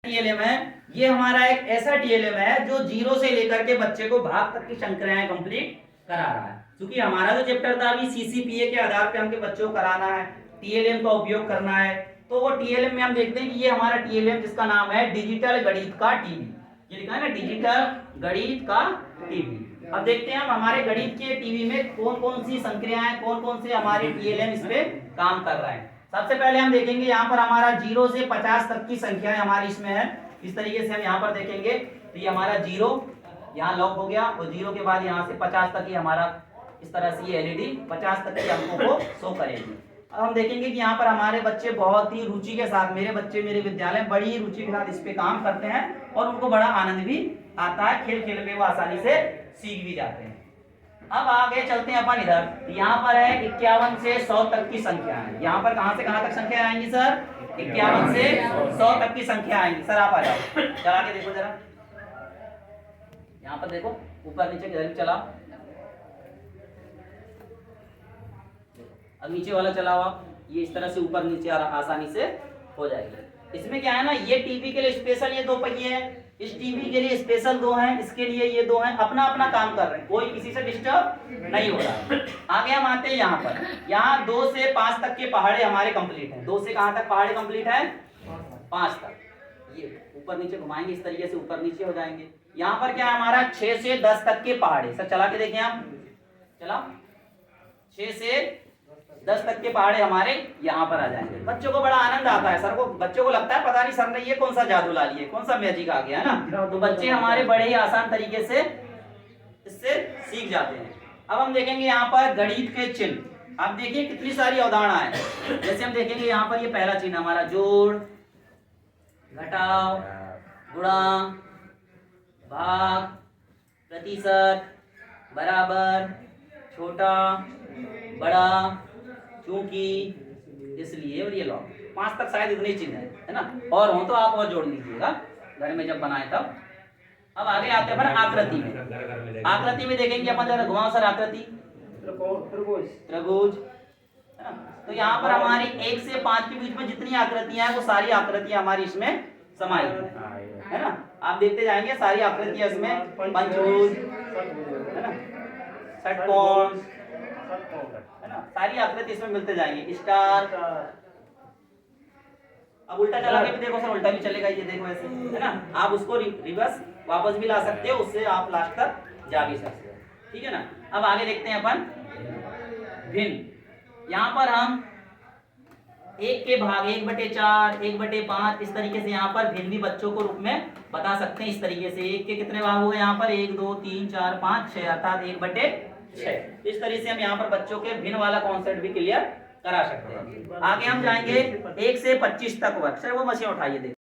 TLM है, ये हमारा एक ऐसा टीएलएम है जो जीरो से लेकर के बच्चे को भाग तक की संख्याएं कंप्लीट करा रहा है। क्योंकि हमारा जो चैप्टर था अभी सीसीपीए के आधार पे हमके बच्चों को कराना है, टीएलएम का उपयोग करना है। तो वो टीएलएम में हम देखते हैं कि ये हमारा टीएलएम जिसका नाम है डिजिटल गणित का टीवी, ये लिखा है ना डिजिटल गणित का टीवी। अब देखते हैं हम हमारे गणित के टीवी में कौन कौन सी संख्याएं, कौन कौन से हमारे टीएलएम इस पे काम कर रहे हैं। सबसे पहले हम देखेंगे यहाँ पर हमारा 0 से 50 तक की संख्याएं हमारी इसमें है। इस तरीके से हम यहाँ पर देखेंगे तो ये हमारा 0 यहाँ लॉक हो गया और 0 के बाद यहाँ से 50 तक ही हमारा इस तरह से ये एलईडी 50 तक के अंकों को शो करेगी। अब हम देखेंगे कि यहाँ पर हमारे बच्चे बहुत ही रुचि के साथ, मेरे बच्चे मेरे विद्यालय में बड़ी रुचि के साथ इस पे काम करते हैं और उनको बड़ा आनंद भी आता है, खेल खेल में वो आसानी से सीख भी जाते हैं। अब आगे चलते हैं अपन इधर, यहाँ पर है 51 से 100 तक की संख्या है। यहाँ पर कहाँ से कहाँ तक संख्या आएंगी सर? 51 से 100 तक की संख्या आएंगी। सर आप आ जाओ, चला के देखो जरा, यहाँ पर देखो ऊपर नीचे किधर चला, अब नीचे वाला चलाओ आप, ये इस तरह से ऊपर नीचे आसानी से हो जाएगी। इसमें क्या है ना, ये टीवी के लिए स्पेशल ये 2 पहिए हैं, इस टीवी के लिए स्पेशल 2 हैं, इसके लिए ये 2 हैं, अपना अपना काम कर रहे हैं, कोई किसी से डिस्टर्ब नहीं हो रहा है। आगे हम आते हैं यहाँ पर, यहाँ 2 से 5 तक के पहाड़े हमारे कंप्लीट हैं। 2 से कहाँ तक पहाड़े कंप्लीट है? 5 तक। ये ऊपर नीचे घुमाएंगे इस तरीके से ऊपर नीचे हो जाएंगे। यहाँ पर क्या है हमारा 6 से 10 तक के पहाड़े। सर चला के देखें आप, चला 6 से 10 तक के पहाड़े हमारे यहाँ पर आ जाएंगे। बच्चों को बड़ा आनंद आता है, सर को बच्चों को लगता है पता नहीं सर ने ये कौन सा जादू ला लिया, कौन सा मैजिक आ गया है ना। तो बच्चे हमारे बड़े ही आसान तरीके से इससे सीख जाते हैं। अब हम देखेंगे यहाँ पर गणित के चिन्ह। आप देखिए कितनी सारी अवधारणा है। जैसे हम देखेंगे यहाँ पर ये पहला चिन्ह हमारा जोड़, घटाव, गुणा, भाग, प्रतिशत, बराबर, छोटा, बड़ा, क्योंकि, इसलिए और ये लॉग। 5 तक शायद इतने चिन्ह है ना, और हो तो आप और जोड़ लीजिएगा घर में जब बनाए तब। अब आगे आते हैं आकृति में। आकृति में देखेंगे अपन जरा घुमाओ सर आकृति, त्रिभुज। तो यहाँ पर हमारी 1 से 5 के बीच में जितनी आकृतियां हैं वो सारी आकृतियां हमारी इसमें समाहित है ना। आप देखते जाएंगे सारी आकृतियां इसमें, पंचभुज है ना, षटकोण है ना, सारी आकृति इसमें मिलते जाएंगे, स्टार। अब उल्टा चला के भी देखो सर, उल्टा भी चलेगा, ये देखो ऐसे है ना। आप उसको रिवर्स वापस भी ला सकते हो, उससे आप लास्ट तक जा भी सकते हो, ठीक है ना। अब आगे देखते हैं अपन भिन्न। यहाँ पर हम 1 के भाग 1/4, 1/5 इस तरीके से यहाँ पर भिन्न भी बच्चों को रूप में बता सकते हैं। इस तरीके से 1 के कितने भाग हो गए यहाँ पर? 1 2 3 4 5 6, अर्थात 1/6। इस तरीके से हम यहाँ पर बच्चों के भिन्न वाला कॉन्सेप्ट भी क्लियर करा सकते हैं। आगे हम जाएंगे 1 से 25 तक वर्ग। सर वो मशीन उठाइए, देखो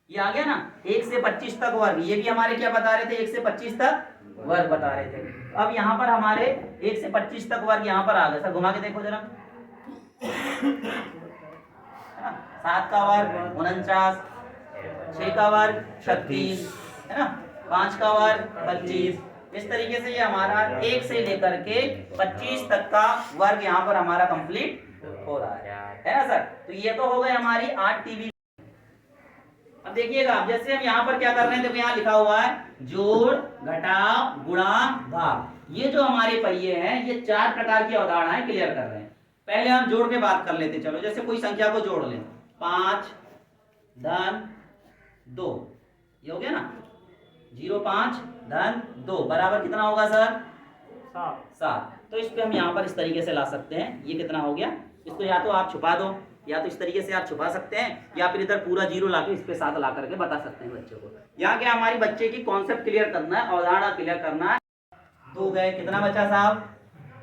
ये आ गया ना, 1 से 25 तक वर्ग। ये भी हमारे क्या बता रहे थे? 1 से 25 तक वर्ग बता रहे थे। अब यहाँ पर हमारे 1 से 25 तक वर्ग यहाँ पर आ गए। सर घुमा के देखो जरा, 7 का वर्ग 49, 6 का वर्ग 36 है ना, 5 का वर्ग 25। इस तरीके से ये हमारा 1 से लेकर के 25 तक का वर्ग यहाँ पर हमारा कंप्लीट हो रहा है ना सर। तो ये तो हो गए हमारी 8 टीवी। अब देखिएगा, जैसे हम यहाँ पर क्या कर रहे हैं, देखो यहाँ लिखा हुआ है जोड़, घटाव, गुणा, भाग। ये जो हमारे पहिए हैं ये 4 प्रकार की अवधारणाएं क्लियर कर रहे हैं। पहले हम जोड़ के बात कर लेते, चलो जैसे कोई संख्या को जोड़ लें, 5 धन 2, ये हो गया ना, 0 5 धन 2 बराबर कितना होगा सर? 7। तो इस पे हम यहाँ पर इस तरीके से ला सकते हैं, ये कितना हो गया। इसको या तो आप छुपा दो, या तो इस तरीके से आप छुपा सकते हैं, या फिर इधर पूरा 0 लाके इस पे 7 ला करके बता सकते हैं बच्चों को। यहाँ क्या हमारी बच्चे की कॉन्सेप्ट क्लियर करना है, अवधारणा क्लियर करना है। 2 गए, कितना बचा साहब?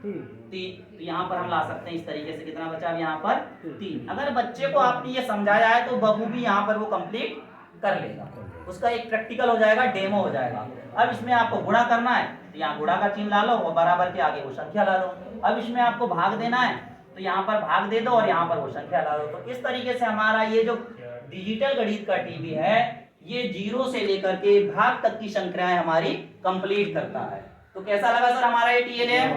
3। तो यहाँ पर हम ला सकते हैं इस तरीके से, कितना बचा अब यहाँ पर? 3। अगर बच्चे को आपने ये समझाया है तो बखूबी यहाँ पर वो कंप्लीट कर लेगा, उसका एक प्रैक्टिकल हो जाएगा, डेमो हो जाएगा। अब इसमें आपको गुणा करना है तो यहाँ गुणा का चिन्ह ला लो और बराबर के आगे वो संख्या ला लो। अब इसमें आपको भाग देना है तो यहाँ पर भाग दे दो और यहाँ पर वो संख्या ला दो। तो इस तरीके से हमारा ये जो डिजिटल गणित का टीवी है ये 0 से लेकर के भाग तक की संख्याएं हमारी कंप्लीट करता है। तो कैसा लगा सर हमारा ये टीएलएम?